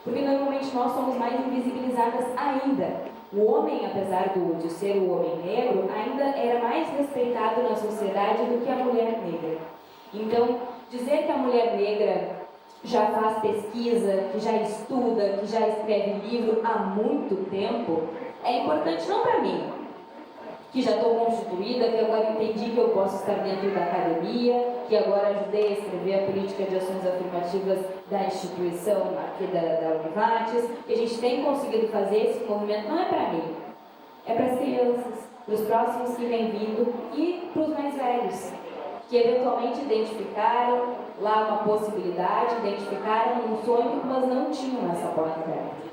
porque normalmente nós somos mais invisibilizadas ainda. O homem, apesar de ser o homem negro, ainda era mais respeitado na sociedade do que a mulher negra. Então, dizer que a mulher negra já faz pesquisa, que já estuda, que já escreve livro há muito tempo, é importante não para mim, que já estou constituída, que agora entendi que eu posso estar dentro da academia, que agora ajudei a escrever a política de ações afirmativas da instituição aqui da Univates, que a gente tem conseguido fazer esse movimento, não é para mim, é para as crianças, para os próximos que vêm vindo e para os mais velhos, que eventualmente identificaram lá uma possibilidade, identificaram um sonho, mas não tinham essa porta aberta.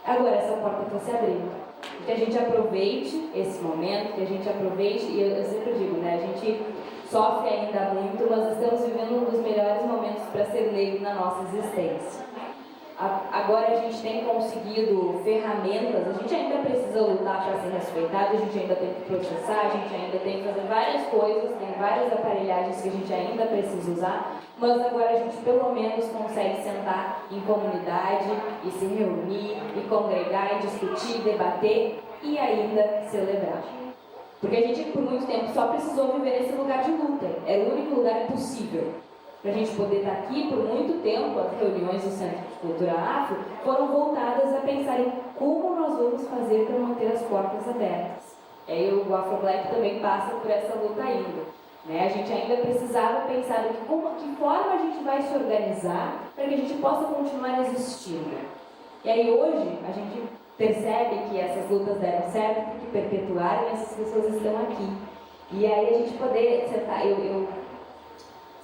Agora essa porta está se abrindo. Que a gente aproveite esse momento, que a gente aproveite, e eu sempre digo, né, a gente sofre ainda muito, mas estamos vivendo um dos melhores momentos para ser negro na nossa existência. Agora a gente tem conseguido ferramentas, a gente ainda precisa lutar para ser respeitado, a gente ainda tem que processar, a gente ainda tem que fazer várias coisas, tem várias aparelhagens que a gente ainda precisa usar, mas agora a gente pelo menos consegue sentar em comunidade e se reunir, e congregar, e discutir, debater e ainda celebrar. Porque a gente por muito tempo só precisou viver nesse lugar de luta, era o único lugar possível. Para a gente poder estar aqui por muito tempo, as reuniões do Centro de Cultura Afro foram voltadas a pensar em como nós vamos fazer para manter as portas abertas. E aí o Afro Black também passa por essa luta ainda. Né? A gente ainda precisava pensar de que forma a gente vai se organizar para que a gente possa continuar existindo. E aí hoje a gente percebe que essas lutas deram certo porque perpetuaram e essas pessoas estão aqui. E aí a gente poder sentar, eu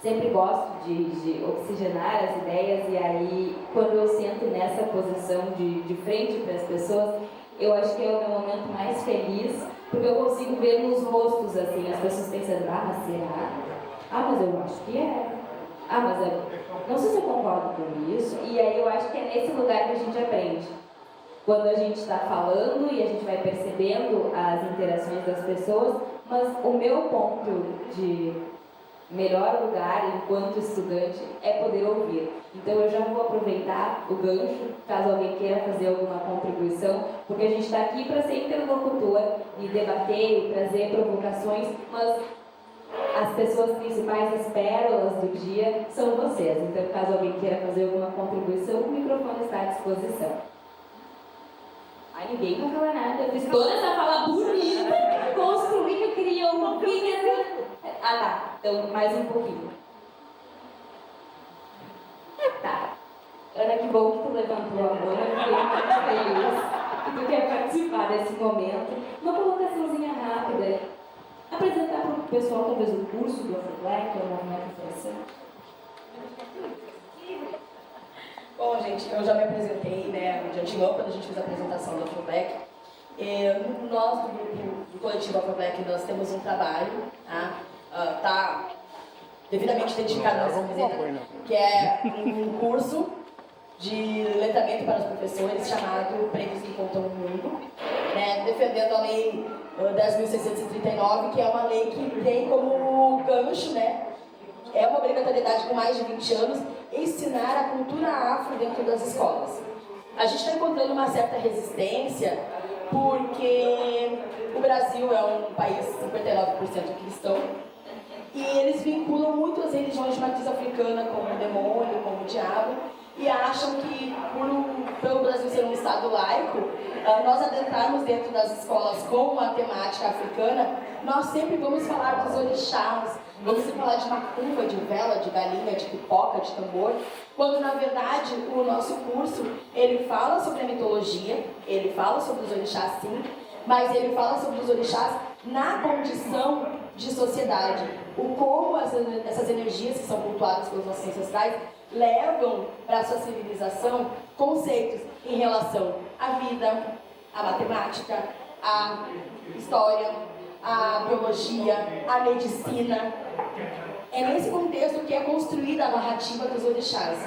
sempre gosto de oxigenar as ideias, e aí quando eu sento nessa posição de frente para as pessoas, eu acho que é o meu momento mais feliz, porque eu consigo ver nos rostos assim, as pessoas pensando, ah, mas será? Ah, mas eu acho que é. Ah, mas eu não sei se eu concordo com isso. E aí eu acho que é nesse lugar que a gente aprende. Quando a gente está falando e a gente vai percebendo as interações das pessoas, mas o meu ponto de melhor lugar enquanto estudante é poder ouvir. Então eu já vou aproveitar o gancho, caso alguém queira fazer alguma contribuição, porque a gente está aqui para ser interlocutor e debater e trazer provocações, mas as pessoas principais, as pérolas do dia, são vocês. Então caso alguém queira fazer alguma contribuição, o microfone está à disposição. Ai, ninguém vai falar nada, eu fiz toda essa fala bonita, construí que eu queria ouvir. Ah, tá. Então, mais um pouquinho. Tá. Ana, que bom que tu levantou a mão. Eu fiquei muito feliz que tu quer participar desse momento. Uma colocaçãozinha rápida. Apresentar para o pessoal, talvez, o curso do Afro Black, que é o movimento interessante. Bom, gente, eu já me apresentei, né, no dia de ontem, quando a gente fez a apresentação do Afro Black. Nós, do coletivo Afro Black, nós temos um trabalho, tá devidamente dedicado a essa camiseta, que é um curso de letramento para os professores chamado Pretos que Contam o Mundo, né, defendendo a lei 10.639, que é uma lei que tem como gancho, né, é uma obrigatoriedade com mais de 20 anos, ensinar a cultura afro dentro das escolas. A gente está encontrando uma certa resistência porque o Brasil é um país 59% cristão e eles vinculam muito as religiões de matriz africana como o demônio, como o diabo, e acham que pelo Brasil ser um estado laico, nós adentrarmos dentro das escolas com uma temática africana, nós sempre vamos falar dos orixás, vamos falar de macumba, de vela, de galinha, de pipoca, de tambor, quando na verdade o nosso curso, ele fala sobre a mitologia, ele fala sobre os orixás sim, mas ele fala sobre os orixás na condição de sociedade, o como essas energias que são cultuadas pelos nossos ancestrais levam para a sua civilização conceitos em relação à vida, à matemática, à história, à biologia, à medicina. É nesse contexto que é construída a narrativa dos orixás.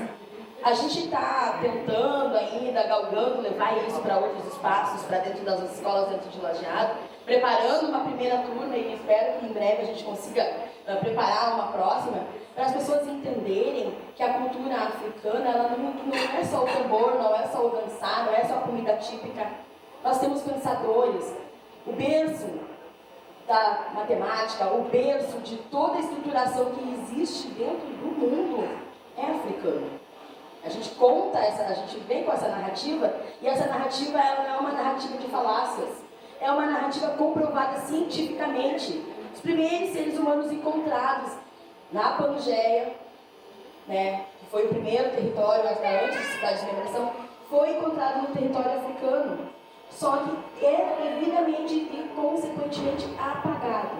A gente está tentando ainda, galgando, levar isso para outros espaços, para dentro das escolas, dentro de Lajeado, preparando uma primeira turma e espero que em breve a gente consiga preparar uma próxima, para as pessoas entenderem que a cultura africana ela não é só o tambor, não é só o dançar, não é só a comida típica. Nós temos pensadores. O berço da matemática, o berço de toda a estruturação que existe dentro do mundo é africano. A gente a gente vem com essa narrativa, e essa narrativa ela não é uma narrativa de falácias, é uma narrativa comprovada cientificamente. Os primeiros seres humanos encontrados na Pangeia, né, que foi o primeiro território antes da cidade de migração, foi encontrado no território africano, só que é devidamente e consequentemente apagado.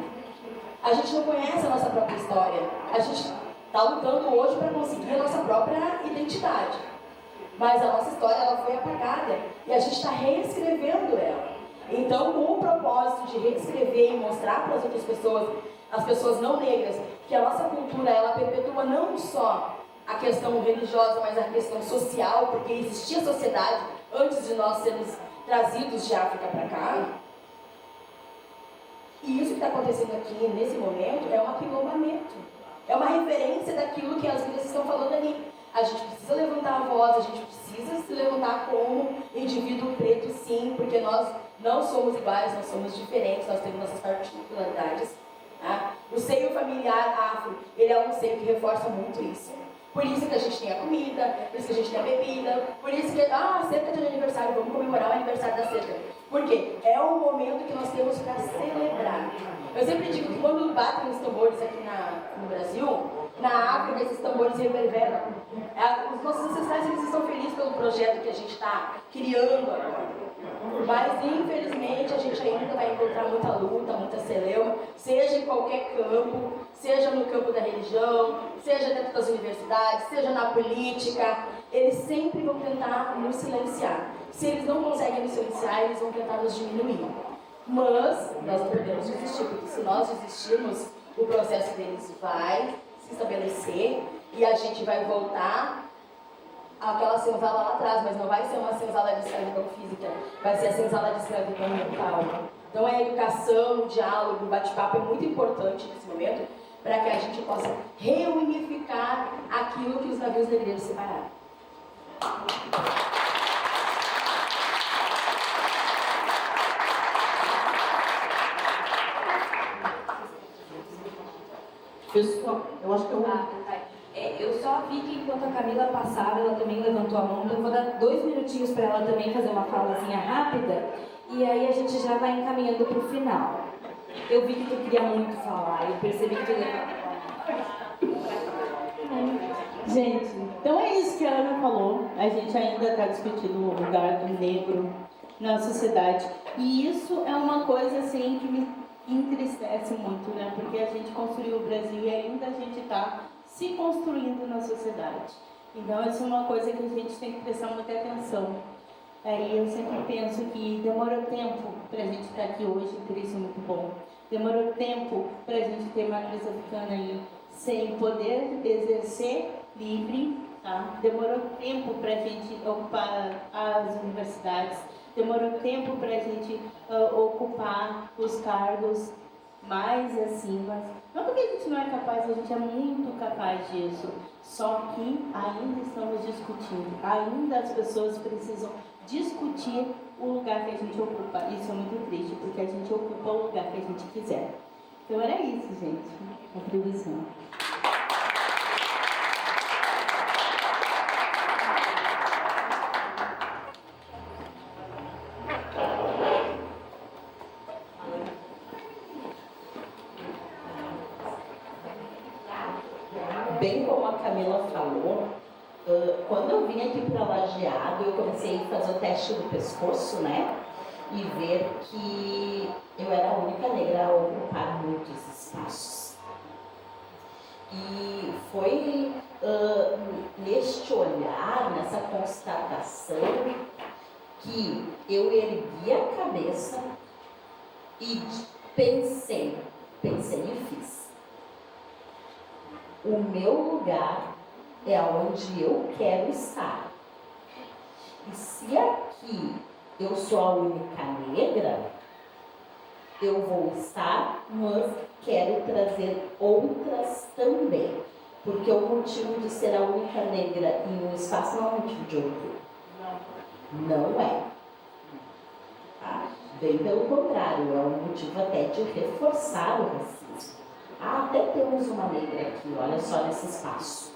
A gente não conhece a nossa própria história, a gente está lutando hoje para conseguir a nossa própria identidade, mas a nossa história ela foi apagada e a gente está reescrevendo ela. Então, com o propósito de reescrever e mostrar para as outras pessoas, as pessoas não negras, que a nossa cultura ela perpetua não só a questão religiosa, mas a questão social, porque existia sociedade antes de nós sermos trazidos de África para cá. E isso que está acontecendo aqui nesse momento é um aquilombamento, é uma referência daquilo que as vidas estão falando ali. A gente precisa levantar a voz, a gente precisa se levantar como indivíduo preto, sim, porque nós não somos iguais, nós somos diferentes, nós temos nossas particularidades. Tá? O seio familiar afro, ele é um seio que reforça muito isso. Por isso que a gente tem a comida, por isso que a gente tem a bebida, por isso que, cerca de aniversário, vamos comemorar o aniversário da cerca. Por quê? É um momento que nós temos para celebrar. Eu sempre digo que quando batem os tambores aqui no Brasil, na África, esses tambores reverberam. Os nossos ancestrais eles estão felizes pelo projeto que a gente está criando agora. Mas, infelizmente, a gente ainda vai encontrar muita luta, muita celeuma, seja em qualquer campo, seja no campo da religião, seja dentro das universidades, seja na política. Eles sempre vão tentar nos silenciar. Se eles não conseguem nos silenciar, eles vão tentar nos diminuir. Mas nós não podemos desistir, porque se nós desistirmos, o processo deles vai se estabelecer e a gente vai voltar àquela senzala lá atrás, mas não vai ser uma senzala de escravidão física, vai ser a senzala de escravidão mental. Então a educação, o diálogo, o bate-papo é muito importante nesse momento para que a gente possa reunificar aquilo que os navios negreiros separaram. Pessoal, eu acho que eu só vi que enquanto a Camila passava, ela também levantou a mão, então eu vou dar 2 minutinhos para ela também fazer uma falazinha rápida, e aí a gente já vai encaminhando para o final. Eu vi que tu queria muito falar, eu percebi que tu levantou. Gente, então é isso que a Ana falou. A gente ainda está discutindo o lugar do negro na sociedade. E isso é uma coisa assim que me entristece muito, né? Porque a gente construiu o Brasil e ainda a gente está se construindo na sociedade. Então, isso é uma coisa que a gente tem que prestar muita atenção. Aí eu sempre penso que demorou tempo para a gente estar aqui hoje, por isso é muito bom. Demorou tempo para a gente ter uma matriz africana aí sem poder exercer livre, tá? Demorou tempo para a gente ocupar as universidades, demorou tempo para a gente ocupar os cargos mais acima. Não porque a gente não é capaz, a gente é muito capaz disso. Só que ainda estamos discutindo, ainda as pessoas precisam discutir o lugar que a gente ocupa. Isso é muito triste, porque a gente ocupa o lugar que a gente quiser. Então era isso, gente. Contribuição. Bem como a Camila falou, quando eu vim aqui para Lajeado, eu comecei a fazer o teste do pescoço, né? E ver que eu era a única negra a ocupar muitos espaços. E foi neste olhar, nessa constatação, que eu ergui a cabeça e pensei e fiz. O meu lugar é onde eu quero estar. E se aqui eu sou a única negra, eu vou estar, mas quero trazer outras também. Porque o motivo de ser a única negra em um espaço não é um motivo de orgulho. Não é. Tá? Bem pelo contrário, é um motivo até de reforçar o racismo. Ah, até temos uma negra aqui, olha só nesse espaço.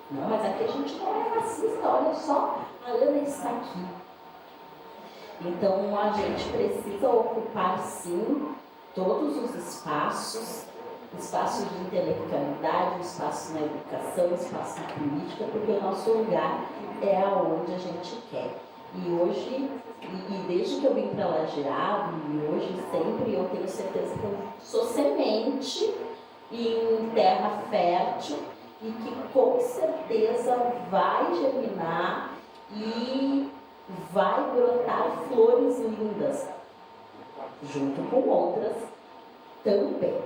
Não, mas aqui a gente não é racista, olha só, a Ana está aqui. Então a gente precisa ocupar sim todos os espaços, espaços de intelectualidade, espaços na educação, espaços na política, porque o nosso lugar é aonde a gente quer. E hoje, e desde que eu vim para Lajeado, e hoje sempre eu tenho certeza que eu sou semente em terra fértil e que com certeza vai germinar e vai brotar flores lindas, junto com outras também.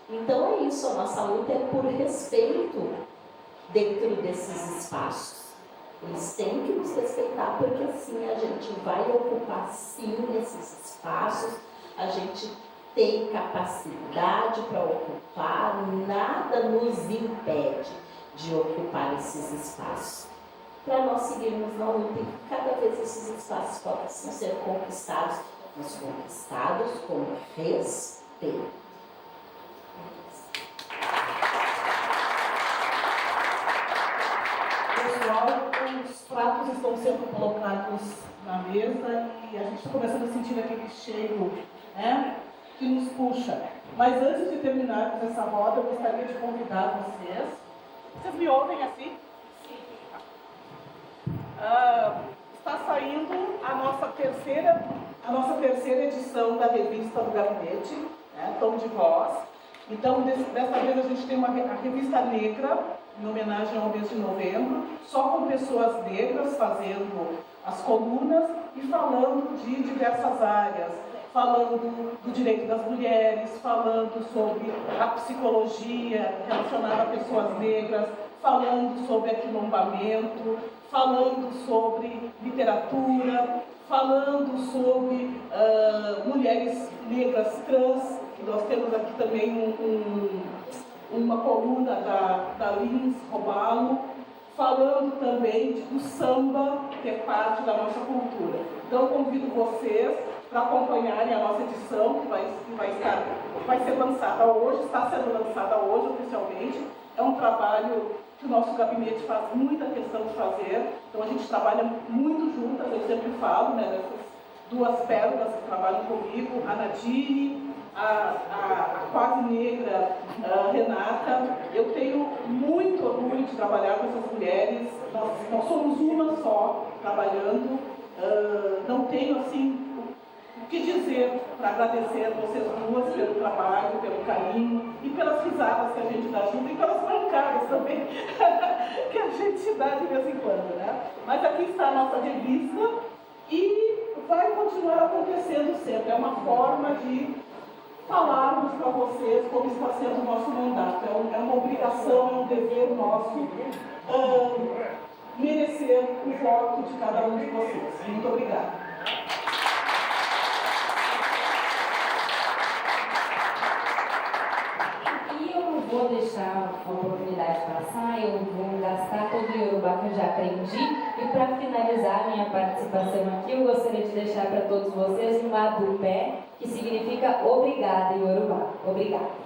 Então é isso, a nossa luta é por respeito dentro desses espaços. Eles têm que nos respeitar, porque assim a gente vai ocupar sim esses espaços, a gente tem capacidade para ocupar, nada nos impede de ocupar esses espaços. Para nós seguirmos na luta e que cada vez esses espaços possam ser conquistados, mas conquistados com respeito. Pessoal, os pratos estão sendo colocados na mesa e a gente está começando a sentir aquele cheiro, né, que nos puxa. Mas antes de terminarmos essa roda, eu gostaria de convidar vocês. Vocês me ouvem assim? Sim. Está saindo a nossa terceira edição da revista do Gabinete, né, Tom de Voz. Então, dessa vez a gente tem a revista negra, em homenagem ao mês de novembro, só com pessoas negras fazendo as colunas e falando de diversas áreas, falando do direito das mulheres, falando sobre a psicologia relacionada a pessoas negras, falando sobre aquilombamento, falando sobre literatura, falando sobre mulheres negras trans. Nós temos aqui também uma coluna da Lins Robalo, falando também do samba, que é parte da nossa cultura. Então, eu convido vocês para acompanharem a nossa edição, que vai ser lançada hoje, está sendo lançada hoje oficialmente. É um trabalho que o nosso gabinete faz muita questão de fazer, então a gente trabalha muito juntas, eu sempre falo, né, dessas duas pérolas que trabalham comigo, a Nadine, a quase negra Renata. Eu tenho muito orgulho de trabalhar com essas mulheres, nós somos uma só trabalhando, não tenho assim o que dizer para agradecer a vocês duas pelo trabalho, pelo carinho e pelas risadas que a gente dá junto e pelas pancadas também que a gente se dá de vez em quando, né? Mas aqui está a nossa revista e vai continuar acontecendo sempre. É uma forma de falarmos para vocês como está sendo o nosso mandato. É uma obrigação, é um dever nosso merecer o voto de cada um de vocês. Muito obrigada. Vou deixar a oportunidade passar, eu vou gastar todo o Yorubá que eu já aprendi e para finalizar minha participação aqui, eu gostaria de deixar para todos vocês um Adupé, que significa obrigada em Yorubá. Obrigada.